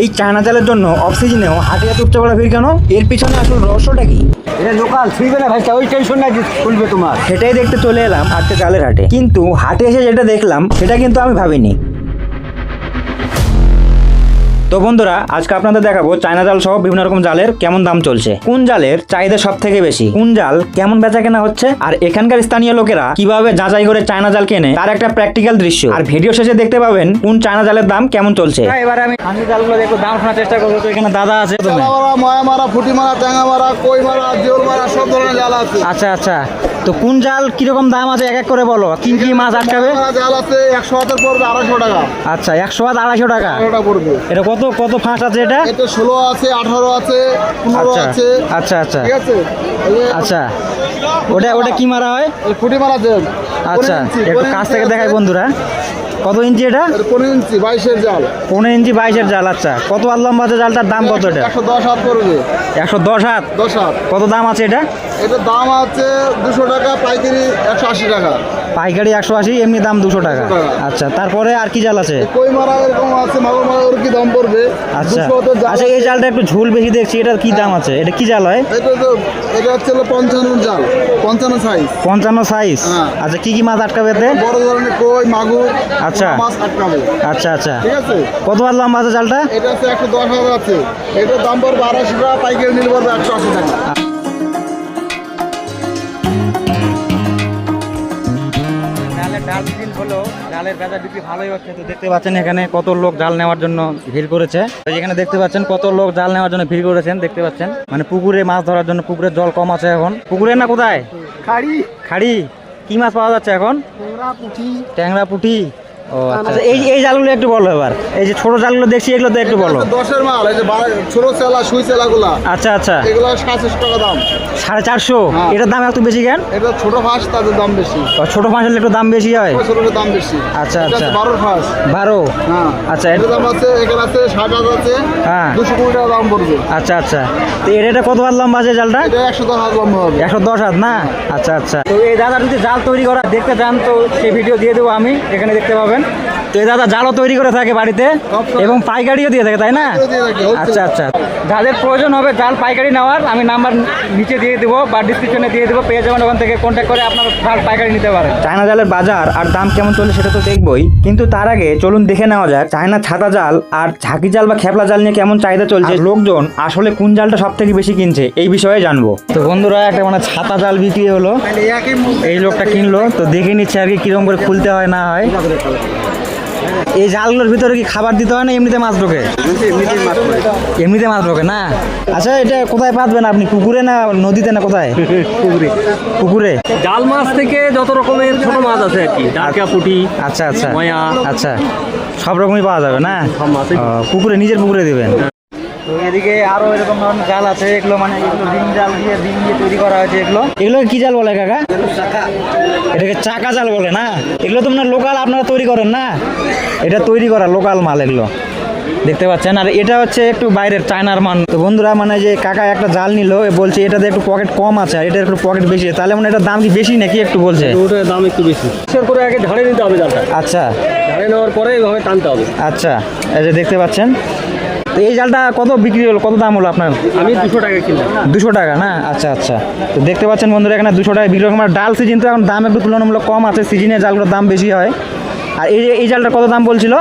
এই চায়না জালের জন্য অফ সিজনেও হাটে এত উচ্চবেলা ভিড় কেন? এর পিছনে আসল রহস্যটা কি? এটা লোকাল ছুঁইবে না ভাই, ওই টেনশন নাই যে খুলবে তোমার। সেটাই দেখতে চলে এলাম আজকে জালের হাটে, কিন্তু হাটে এসে যেটা দেখলাম সেটা কিন্তু আমি ভাবিনি। তো বন্ধুরা, আজকে আপনাদের দেখাবো চায়না জাল সহ বিভিন্ন রকম জালের কেমন দাম চলছে, কোন জালের চাহিদা সব থেকে বেশি, কোন জাল কেমন বেচা কেনা হচ্ছে, আর এখানকার স্থানীয় লোকেরা কিভাবে যাচাই করে চায়না জাল কেনে তার একটা প্র্যাকটিক্যাল দৃশ্য। আর ভিডিও শেষে দেখতে পাবেন কোন চায়না জালের দাম কেমন চলছে। এবার আমি খানি জালগুলো একটু দাম শোনার চেষ্টা করবো। তো এখানে দাদা আছে, ময়া মারা, ফুটি মারা, ট্যাঙ্গা মারা, কই মারা, জিওল মারা, সব ধরনের জাল আছে। আচ্ছা আচ্ছা, তো কোন জাল কিরকম দাম আছে এক এক করে বলো। কি কি মাছ আটকাবে? জাল আছে 100 হাতের পড়বে 250 টাকা। আচ্ছা, 100 হাত 250 টাকা পড়বে। এটা কত কত ফাঁস আছে? এটা 16 আছে, 18 আছে, 15 আছে। আচ্ছা আচ্ছা ঠিক আছে। আচ্ছা, ওটা কি মারা হয়? ফুটি মারা জাল। আচ্ছা, একটু কাছ থেকে দেখাই বন্ধুরা। কত ইঞ্চি এটা? 15 ইঞ্চি 22 জাল। 15 ইঞ্চি 22 জাল। আচ্ছা, কত হাত লম্বা আছে জালটার? দাম কত এটা? 110 হাত পড়বে। 110 হাত। 10 হাত। কত দাম আছে এটা? এটার দাম আছে 200 টাকা, পাইকারি 180 টাকা। পাইকারি 180, এমনি দাম 200 টাকা। আচ্ছা, তারপরে আর কি জাল আছে? কই মারা এরকম আছে, মাগুর মারা ওর কি দাম পড়বে? আচ্ছা 200 হাতের জাল। আচ্ছা, এই জালটা একটু ঝুল বেশি দেখছি, এটার কি দাম আছে? এটা কি জাল হয়? এটা হচ্ছে 55 জাল, 55 সাইজ। 55 সাইজ। হ্যাঁ। আচ্ছা, কি কি মাছ আটকাবে এতে? বড় ধরনের কই, মাগুর, আচ্ছা। মাছ আটকাবে। আচ্ছা আচ্ছা, ঠিক আছে। কত হাত লম্বা আছে জালটা? এটা হচ্ছে 110 হাজার আছে। এটার দাম পড়বে 280 টাকা, পাইকারি নিলে পড়বে 180 টাকা। ডাল সিজন হলো, ডালের বাজার বিক্রি ভালোই হচ্ছে। তো দেখতে পাচ্ছেন এখানে কত লোক জাল নেওয়ার জন্য ভিড় করেছে। তো এখানে দেখতে পাচ্ছেন কত লোক জাল নেওয়ার জন্য ভিড় করেছেন। দেখতে পাচ্ছেন মানে পুকুরে মাছ ধরার জন্য। পুকুরের জল কম আছে এখন। পুকুরে না কোথায়? খাড়ি। খাড়ি। কি মাছ পাওয়া যাচ্ছে এখন? ট্যাংরা, পুঁটি। ট্যাংরা, পুঁটি। ও আচ্ছা, এই জালগুলো একটু বলো। এবার এই যে ছোট জালগুলো দেখছি, এগুলো তো একটু বলো। 10-এর মাল, এই যে ছোট চেলা, সুই চেলাগুলা। আচ্ছা আচ্ছা, এগুলো 700 টাকা দাম। 450। হ্যাঁ। এটার দাম এত বেশি কেন? এটা ছোট ফাঁস, তাদের দাম বেশি। ছোট মাছ হলে একটু দাম বেশি হয়। ছোটটার দাম বেশি। আচ্ছা এটা আচ্ছা, 12 ফাঁস। 12। হ্যাঁ। আচ্ছা, এটার দাম আছে, এখানে আছে 60 আছে। হ্যাঁ। 220 টাকা দাম পড়বে। আচ্ছা আচ্ছা, তো এটা কত হাত লম্বা আছে জালটা? এটা 110 হাত লম্বা হবে। 110 হাত না? আচ্ছা আচ্ছা, তো এই দাদা যদি জাল তৈরি করা দেখতে চান তো সেই ভিডিও দিয়ে দেবো আমি, এখানে দেখতে পাবেন। তো এই দাদা জালও তৈরি করে থাকে বাড়িতে এবং পাইকারিও দিয়ে থাকে, তাই না? আচ্ছা আচ্ছা, যাদের প্রয়োজন হবে জাল পাইকারি নেওয়ার, আমি নাম্বার নিচে দিয়ে দেবো বা ডিসক্রিপশনে দিয়ে দেবো, পেয়ে যাবেন। ওখান থেকে কন্ট্যাক্ট করে আপনার জাল পাইকারি নিতে পারেন। চায়না জালের বাজার আর দাম কেমন চলে সেটা তো দেখবই, কিন্তু তার আগে চলুন দেখে নেওয়া যাক চায়না ছাতা জাল আর ঝাঁকি জাল বা খেপলা জাল নিয়ে কেমন চাহিদা চলছে, লোকজন আসলে কোন জালটা সব থেকে বেশি কিনছে এই বিষয়ে জানবো। তো বন্ধুরা, একটা মানে ছাতা জাল বিক্রি হলো, এই লোকটা কিনলো। তো দেখে নিচ্ছে আর কি কিরকম করে খুলতে হয় না হয়। এই জালগুলোর ভিতরে কি খাবার দিতে হয় না এমনিতে মাছ ঢোকে? এমনিতে মাছ ঢোকে না? আচ্ছা, এটা কোথায় পাতবেন আপনি? পুকুরে না নদীতে না কোথায়? পুকুরে। জাল মাছ থেকে যত রকমের ছোট মাছ আছে আর কি, ডাকা, পুঁটি। আচ্ছা আচ্ছা, ময়া। আচ্ছা, সব রকমই পাওয়া যাবে না? সব মাছই। পুকুরে, নিজের পুকুরে দিবেন। তো এদিকে আরো এরকম ধরনের জাল আছে, এগুলো মানে এগুলো ডিম জাল দিয়ে তৈরি করা হয়েছে। এগুলো কি জাল বলে কাকা? এটাকে চাকা জাল বলে না? এগুলো তো মানে লোকাল আপনারা তৈরি করেন না? এটা তৈরি করা লোকাল মাল এগুলো, দেখতে পাচ্ছেন। আর এটা হচ্ছে একটু বাইরের চায়নার মান। তো বন্ধুরা, মানে যে কাকা একটা জাল নিল, বলছে এটাতে একটু পকেট কম আছে আর এটার একটু পকেট বেশি, তাহলে মানে এটার দাম কি বেশি নাকি একটু বলছে? ওটার দাম একটু বেশি। বিশেষ করে আগে ঝাড়ে নিতে হবে জালটা। আচ্ছা, ঝাড়ে নেওয়ার পরে এইভাবে টানতে হবে। আচ্ছা, এই যে দেখতে পাচ্ছেন। তো এই জালটা কত বিক্রি হলো, কত দাম হলো আপনার? আমি 200 টাকা কিনলাম। 200 টাকা না? আচ্ছা আচ্ছা, তো দেখতে পাচ্ছেন বন্ধুরা, এখানে 200 টাকা বিক্রি। আমার ডাল সিজন তো এখন দাম একটু তুলনামূলক কম আছে, সিজনে জালগুলোর দাম বেশি হয়। আর এই জালটা কত দাম বলছিল?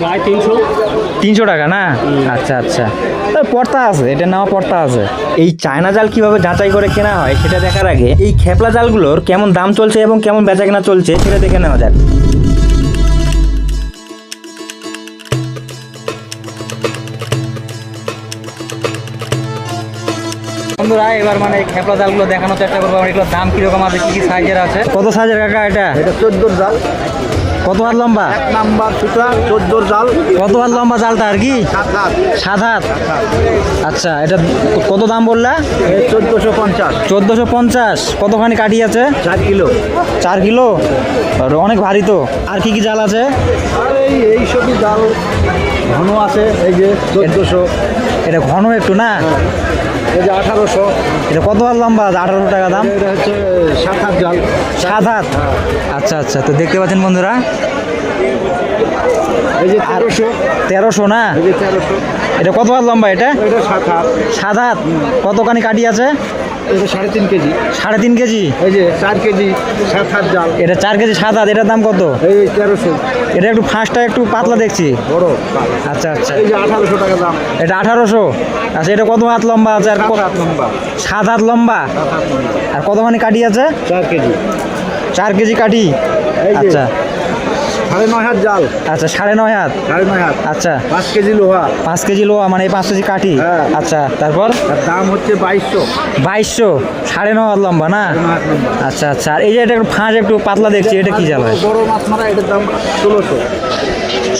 প্রায় 300 টাকা না? আচ্ছা আচ্ছা, পর্তা আছে, এটা নেওয়া পর্তা আছে। এই চায়না জাল কিভাবে যাচাই করে কেনা হয় সেটা দেখার আগে এই খেপলা জালগুলোর কেমন দাম চলছে এবং কেমন বেচা কেনা চলছে সেটা দেখে নেওয়া যাক। বন্ধুরা, এবার মানে খেপলা জালগুলো দেখানোর চেষ্টা করবো। এগুলোর দাম কিরকম আছে, কি কি সাইজের আছে? কত সাইজের কাকা এটা? এটা 14 জাল। কত হাত লম্বা? 1 নাম্বার সুতা 14 জাল। কত হাত লম্বা জালটা আর কি? 7 হাত। 7 হাত। আচ্ছা, এটা কত দাম বললা? 1450। 1450। কতখানি কাঠি আছে? 4 কিলো। 4 কিলো, আর অনেক ভারী তো। আর কি কি জাল আছে? আর এই সবই জাল ঘন আছে, এই যে 1400। এটা ঘন একটু না? এই যে 1800। এটা কত হাত লম্বা? 1800 টাকা দাম। এটা হচ্ছে 7 হাত জাল। 7 হাত। আচ্ছা আচ্ছা, তো দেখতে পাচ্ছেন বন্ধুরা, এই যে আর 1300, 1300 না? এই যে 1300, এটা কত হাত লম্বা এটা? এটা 7 হাত, 7 হাত। কতখানি কাঠি আছে? এটা 3.5 কেজি, 3.5 কেজি। এই যে 4 কেজি 7 হাত জাল, এটা 4 কেজি 7 হাত। এটার দাম কত? এই 1300, এটা একটু ফাঁসটা একটু পাতলা দেখছি। বড়, আচ্ছা আচ্ছা, এই যে 1800 টাকা দাম, এটা 1800। আচ্ছা, এটা কত হাত লম্বা আছে? আর 7 হাত লম্বা, 7 হাত লম্বা। 7 হাত লম্বা, আর কতখানি কাঠি আছে? 4 কেজি, 4 কেজি কাঠি। এই যে আচ্ছা 9.5 হাত জাল, আচ্ছা, 9.5 হাত। 9.5 হাত, আচ্ছা, 5 কেজি লোহা, 5 কেজি লোহা, মানে এই 5 কেজি কাঠি। হ্যাঁ। আচ্ছা, তারপর আর দাম হচ্ছে 2200, 2200, 9.5 হাত লম্বা না? 9.5 হাত লম্বা। আচ্ছা আচ্ছা, আর এই যে এটা একটু ফাঁস একটু পাতলা দেখছি, এটা কি জাল হয়? বড় মাছ মারা এটার দাম 1600,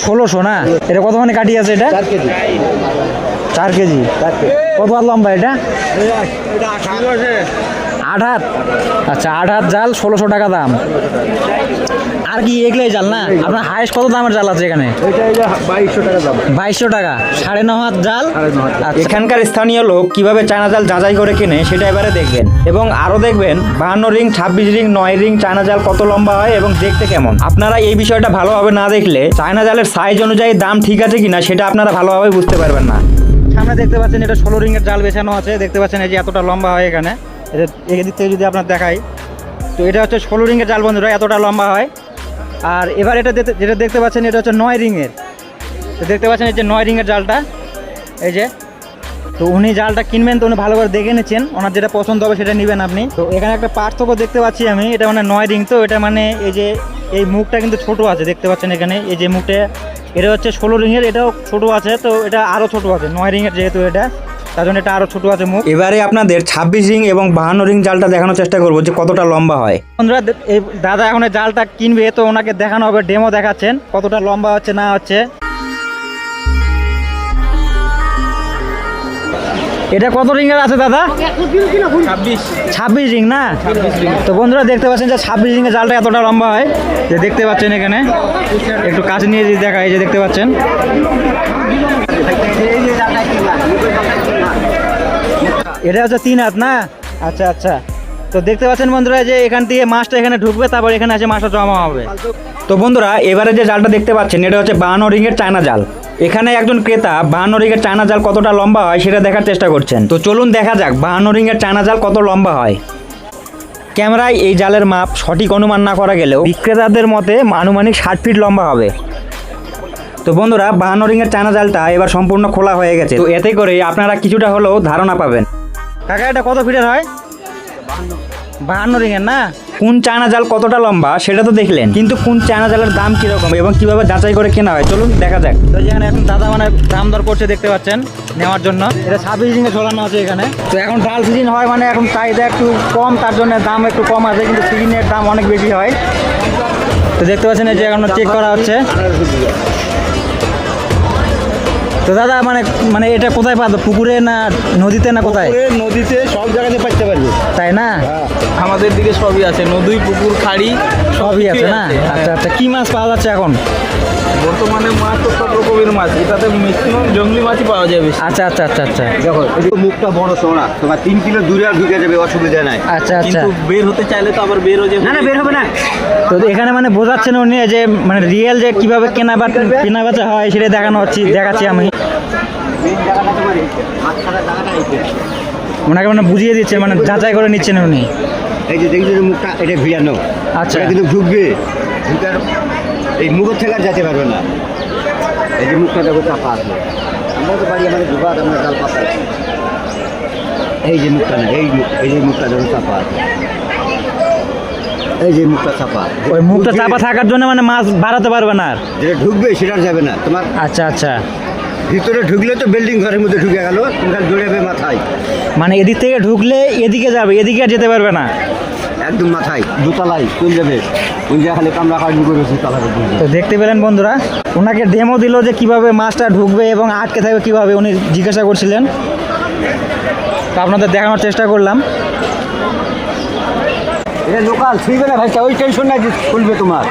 1600 না? এটা কতখানি কাঠি আছে এটা? 4 কেজি, 4 কেজি। 4 কেজি, কত হাত লম্বা এটা? এটা 8 আছে, 8 হাত। আচ্ছা, 8 হাত জাল, 1600 টাকা দাম। আর কি এগুলাই জাল না? আপনার হাইস্ট কত দামের জাল আছে এখানে? এটা এই যে 2200 টাকা দাম, 2200 টাকা, 9.5 হাত জাল। 9.5 হাত। আচ্ছা, এখানকার স্থানীয় লোক কিভাবে চায়না জাল যাচাই করে কেনে সেটা এবারে দেখবেন, এবং আরো দেখবেন 52 রিং, 26 রিং, 9 রিং চায়না জাল কত লম্বা হয় এবং দেখতে কেমন। আপনারা এই বিষয়টা ভালোভাবে না দেখলে চায়না জালের সাইজ অনুযায়ী দাম ঠিক আছে কিনা সেটা আপনারা ভালোভাবে বুঝতে পারবেন না। সামনে দেখতে পাচ্ছেন এটা 16 রিং এর জাল বেছানো আছে, দেখতে পাচ্ছেন এই যে এতটা লম্বা হয় এখানে। এটা এদিক থেকে যদি আপনার দেখাই, তো এটা হচ্ছে 16 রিং এর জাল বন্ধুরা, এতটা লম্বা হয়। আর এবার এটা যেটা দেখতে পাচ্ছেন এটা হচ্ছে 9 রিংয়ের। তো দেখতে পাচ্ছেন এই যে 9 রিংয়ের জালটা, এই যে। তো উনি জালটা কিনবেন তো উনি ভালো করে দেখে নিচ্ছেন, ওনার যেটা পছন্দ হবে সেটা নেবেন আপনি। তো এখানে একটা পার্থক্য দেখতে পাচ্ছি আমি, এটা মানে 9 রিং, তো এটা মানে এই যে এই মুখটা কিন্তু ছোট আছে, দেখতে পাচ্ছেন এখানে এই যে মুখটা, এটা হচ্ছে 16 রিংয়ের, এটাও ছোট আছে, তো এটা আরও ছোট আছে 9 রিংয়ের যেহেতু এটা, তার জন্য এটা আরও ছোট আছে মুখ। এবারে আপনাদের 26 রিং এবং 52 রিং জালটা দেখানোর চেষ্টা করবো যে কতটা লম্বা হয়। বন্ধুরা, এই দাদা এখন এই জালটা কিনবে, তো ওনাকে দেখানো হবে, ডেমো দেখাচ্ছেন কতটা লম্বা হচ্ছে না হচ্ছে। এটা কত রিংয়ের আছে দাদা? 26 রিং না? তো বন্ধুরা দেখতে পাচ্ছেন যে 26 রিংয়ের জালটা এতটা লম্বা হয়, যে দেখতে পাচ্ছেন এখানে একটু কাছে নিয়ে যদি দেখা, এই যে দেখতে পাচ্ছেন। এটা হচ্ছে 3 হাত না? আচ্ছা আচ্ছা, তো দেখতে পাচ্ছেন বন্ধুরা যে এখান থেকে মাছটা এখানে ঢুকবে, তারপর এখানে এসে মাছটা জমা হবে। তো বন্ধুরা এবারে যে জালটা দেখতে পাচ্ছেন এটা হচ্ছে 52 রিংয়ের চায়না জাল। এখানে একজন ক্রেতা 52 রিংয়ের চায়না জাল কতটা লম্বা হয় সেটা দেখার চেষ্টা করছেন। তো চলুন দেখা যাক 52 রিংয়ের চায়না জাল কত লম্বা হয়। ক্যামেরায় এই জালের মাপ সঠিক অনুমান না করা গেলেও বিক্রেতাদের মতে আনুমানিক 60 ফিট লম্বা হবে। তো বন্ধুরা 52 রিংয়ের চায়না জালটা এবার সম্পূর্ণ খোলা হয়ে গেছে, তো এতে করে আপনারা কিছুটা হলেও ধারণা পাবেন। কাকা, এটা কত ফিটের হয়? 52 রিংয়ের না? কোন চায়না জাল কতটা লম্বা সেটা তো দেখলেন, কিন্তু কোন চায়না জালের দাম কিরকম এবং কিভাবে যাচাই করে কেনা হয় চলুন দেখা যাক। তো যেখানে এখন দাদা মানে দাম দর করছে দেখতে পাচ্ছেন নেওয়ার জন্য, এটা 26 রিংয়ে ঝোলানো আছে এখানে। তো এখন ডাল সিজন হয়, মানে এখন চাহিদা একটু কম, তার জন্য দাম একটু কম আছে, কিন্তু সিজনের দাম অনেক বেশি হয়। তো দেখতে পাচ্ছেন এই যে এখন চেক করা হচ্ছে। তো দাদা মানে মানে এটা কোথায় পাবে, পুকুরে না নদীতে না কোথায়? নদীতে সব জায়গাতে পাইতে পারবে, তাই না? আমাদের দিকে সবই আছে, নদী, পুকুর, খাড়ি সবই আছে না? আচ্ছা আচ্ছা, কি মাছ পাওয়া যাচ্ছে এখন? বর্তমানে মাছ তো সব রকমের মাছ, এটাতে ম্যাক্সিমাম জঙ্গলি মাছই পাওয়া যাবে। আচ্ছা আচ্ছা আচ্ছা আচ্ছা দেখো এই মুখটা বড় সোনা, তোমার 3 কিলো দূরে আর ঢুকে যাবে, অসুবিধা নাই। আচ্ছা আচ্ছা। কিন্তু বের হতে চাইলে তো আবার বের হয়ে যাবে। না না, বের হবে না। তো এখানে মানে বোঝাচ্ছেন উনি যে মানে রিয়েল যে কিভাবে কেনা বেচা হয় সেটা দেখাচ্ছি আমি। ওনাকে মানে বুঝিয়ে দিচ্ছে, মানে যাচাই করে নিচ্ছেন উনি। এই যে দেখছো যে মুখটা, এটা ভিড়ানো, আচ্ছা। এটা কিন্তু ঢুকবে, ঢুকার এই মুখের থেকে আর যেতে পারবে না। এই যে মুখটা দেখো চাপা আছে, আমরা তো বাড়ি আমাদের ঢুকা, আমরা জাল পাতা, এই যে মুখটা না, এই যে মুখটা দেখো চাপা আছে, এই যে মুখটা চাপা, ওই মুখটা চাপা থাকার জন্য মানে মাছ বাড়াতে পারবে না আর। যেটা ঢুকবে সেটা আর যাবে না তোমার। আচ্ছা আচ্ছা, ভিতরে ঢুকলে তো বিল্ডিং ঘরের মধ্যে ঢুকে গেল, তোমার জড়াবে মাথায়, মানে এদিক থেকে ঢুকলে এদিকে যাবে, এদিকে আর যেতে পারবে না একদম মাথায় দুতলায় চলে যাবে, ওই যে খালি কামড়া কাটবি করে দুতলা। তো দেখতে পেলেন বন্ধুরা, ওনাকে ডেমো দিল যে কিভাবে মাছটা ঢুকবে এবং আটকে থাকবে কিভাবে, উনি জিজ্ঞাসা করছিলেন, তো আপনাদের দেখানোর চেষ্টা করলাম। এটা লোকাল ছুঁইবে না ভাইটা, ওই টেনশন নাই যে খুলবে তোমার।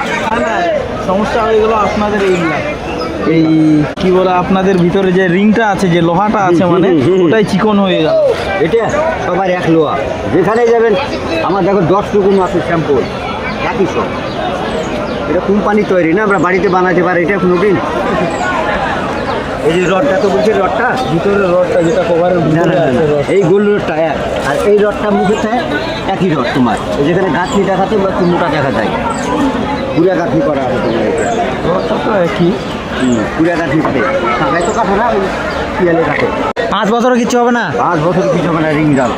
সমস্যা হয়ে গেল আপনাদের এই কি বলে, আপনাদের ভিতরে যে রিংটা আছে, যে লোহাটা আছে, মানে ওটাই চিকন হয়ে গেল। এটা সবার এক লোয়া, যেখানে যাবেন আমার দেখো 10 টুকু মাছের স্যাম্পল একই সব। এটা কোম্পানি তৈরি না, আমরা বাড়িতে বানাতে পারি এটা কোনোদিন। এই যে রডটা তো বলছে, রডটা ভিতরে রডটা যেটা কভারের না না না, এই গোল রডটা এক, আর এই রডটা মুখে থাকে একই রড তোমার। এই যেখানে গাঁথনি দেখাতে বা একটু মোটা দেখা যায়, পুরা গাঁথনি করা আছে তোমার এটা। রডটা তো একই। পুরা গাঁথনি কাটে, টাকায় তো কাটে না, ওই পিয়ালে কাটে। 5 বছরও কিছু হবে না? 5 বছর কিছু হবে না রিং জাল।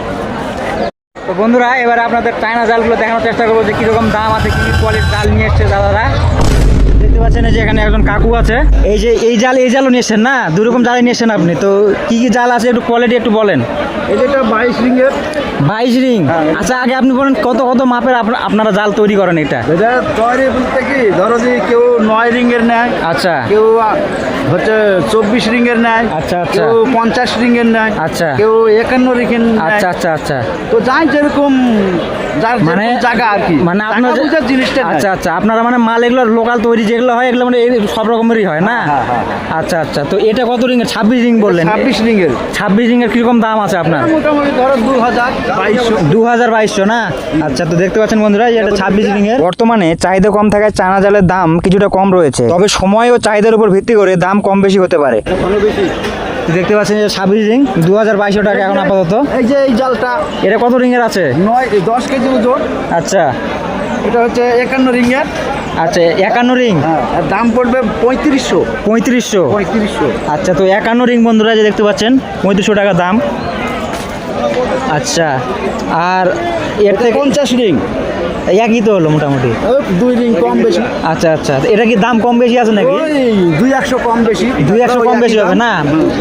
তো বন্ধুরা, এবারে আপনাদের চায়না জালগুলো দেখানোর চেষ্টা করবো যে কীরকম দাম আছে, কী কী কোয়ালিটির জাল নিয়ে এসছে দাদারা। দেখতে পাচ্ছেন এই যে এখানে একজন কাকু আছে। এই যে এই জালও নিয়ে এসছেন না, 2 রকম জালই নিয়ে এসছেন আপনি। তো কি কি জাল আছে একটু কোয়ালিটি একটু বলেন। এই যেটা 22 রিংয়ের। 22 রিং। আচ্ছা, আগে আপনি বলেন কত কত মাপের আপনারা জাল তৈরি করেন এটা? এটা তৈরি বলতে কি, ধরো যে কেউ 9 রিংয়ের নেয়, আচ্ছা কেউ হচ্ছে 24 রিংয়ের নেয়, আচ্ছা আচ্ছা কেউ 50 রিংয়ের নেয়, আচ্ছা। কেউ 51 রিংয়ের নেয়। আচ্ছা আচ্ছা আচ্ছা। তো যাই যেরকম যার মানে যেরকম জায়গা আর কি, মানে টাকা আপনার বুঝার জিনিসটা নেয়। আচ্ছা আচ্ছা, আপনারা মানে মাল এগুলো লোকাল তৈরি যেগুলো হয় এগুলো মানে এই সব রকমেরই হয় না? হ্যাঁ, হ্যাঁ, আচ্ছা আচ্ছা। তো এটা কত রিং এর? 26 রিং বললেন। 26 রিংয়ের 26 রিং এর কিরকম দাম আছে আপনার? মোটামুটি ধরো 2000 2200। 2200 না? আচ্ছা, তো দেখতে পাচ্ছেন বন্ধুরা, এটা 26 রিং এর। বর্তমানে চাহিদা কম থাকায় চায়না জালের দাম কিছুটা কম রয়েছে, তবে সময় ও চাহিদার উপর ভিত্তি করে দাম কম বেশি হতে পারে। কোনো বেশি। তো দেখতে পাচ্ছেন যে 26 রিং 2200 টাকা এখন আপাতত। এই যে এই জালটা এটা কত রিং এর আছে? 10 কেজি ওজন। আচ্ছা এটা হচ্ছে 51 রিংয়ের। আচ্ছা, 51 রিং। হ্যাঁ, আর দাম পড়বে 3500। 3500। আচ্ছা, তো 51 রিং বন্ধুরা যে দেখতে পাচ্ছেন 3500 টাকা দাম। আচ্ছা, আর এর থেকে 50 রিং, একই তো হলো মোটামুটি। 2 রিং কম বেশি। আচ্ছা আচ্ছা, এটা কি দাম কম বেশি আছে নাকি? ওই 200 কম বেশি। 200 কম বেশি হবে না?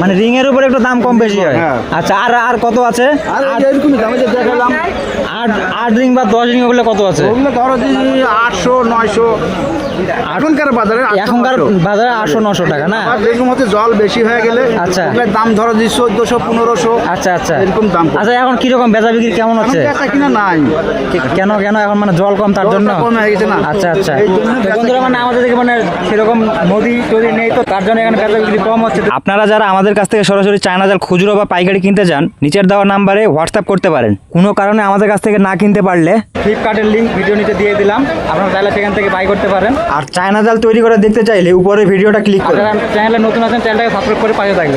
মানে রিং এর উপরে একটু দাম কম বেশি হয়। হ্যাঁ। আচ্ছা, আর আর কত আছে? আর এরকমই দামে যে দেখালাম, 8 রিং বা 10 রিং ওগুলো কত আছে? ওগুলো ধরো যে 800 900 এখনকার বাজারে। এখনকার বাজারে 800-900 টাকা না? আর যেরকম হচ্ছে জল বেশি হয়ে গেলে আচ্ছা। ওগুলোর দাম ধরো যে 1400-1500। আচ্ছা আচ্ছা। এরকম দাম পড়ে। আচ্ছা, এখন কিরকম বেচা বিক্রি কেমন হচ্ছে? এখন বেচা কিনা নাই। কেন কেন এখন মানে জল কম তার জন্য? জলটা কম হয়ে গেছে না। আচ্ছা আচ্ছা। এই জন্য তো বন্ধুরা, মানে আমাদের দিকে মানে সেরকম নদী টদী নেই, তো তার জন্য এখানে বেচা বিক্রি কম হচ্ছে। আপনারা যারা আমাদের কাছ থেকে সরাসরি চায়না জাল খুচরো বা পাইকারি কিনতে চান, নিচের দেওয়া নাম্বারে হোয়াটসঅ্যাপ করতে পারেন। কোনো কারণে আমাদের কাছ থেকে না কিনতে পারলে ফ্লিপকার্টের লিঙ্ক ভিডিও নিচে দিয়ে দিলাম, আপনারা চাইলে সেখান থেকে বাই করতে পারেন। আর চায়না জাল তৈরি করে দেখতে চাইলে উপরে ভিডিওটা ক্লিক করে চ্যানেলে নতুন আছেন, চ্যানেলটাকে সাবস্ক্রাইব করে পাশে থাকবেন।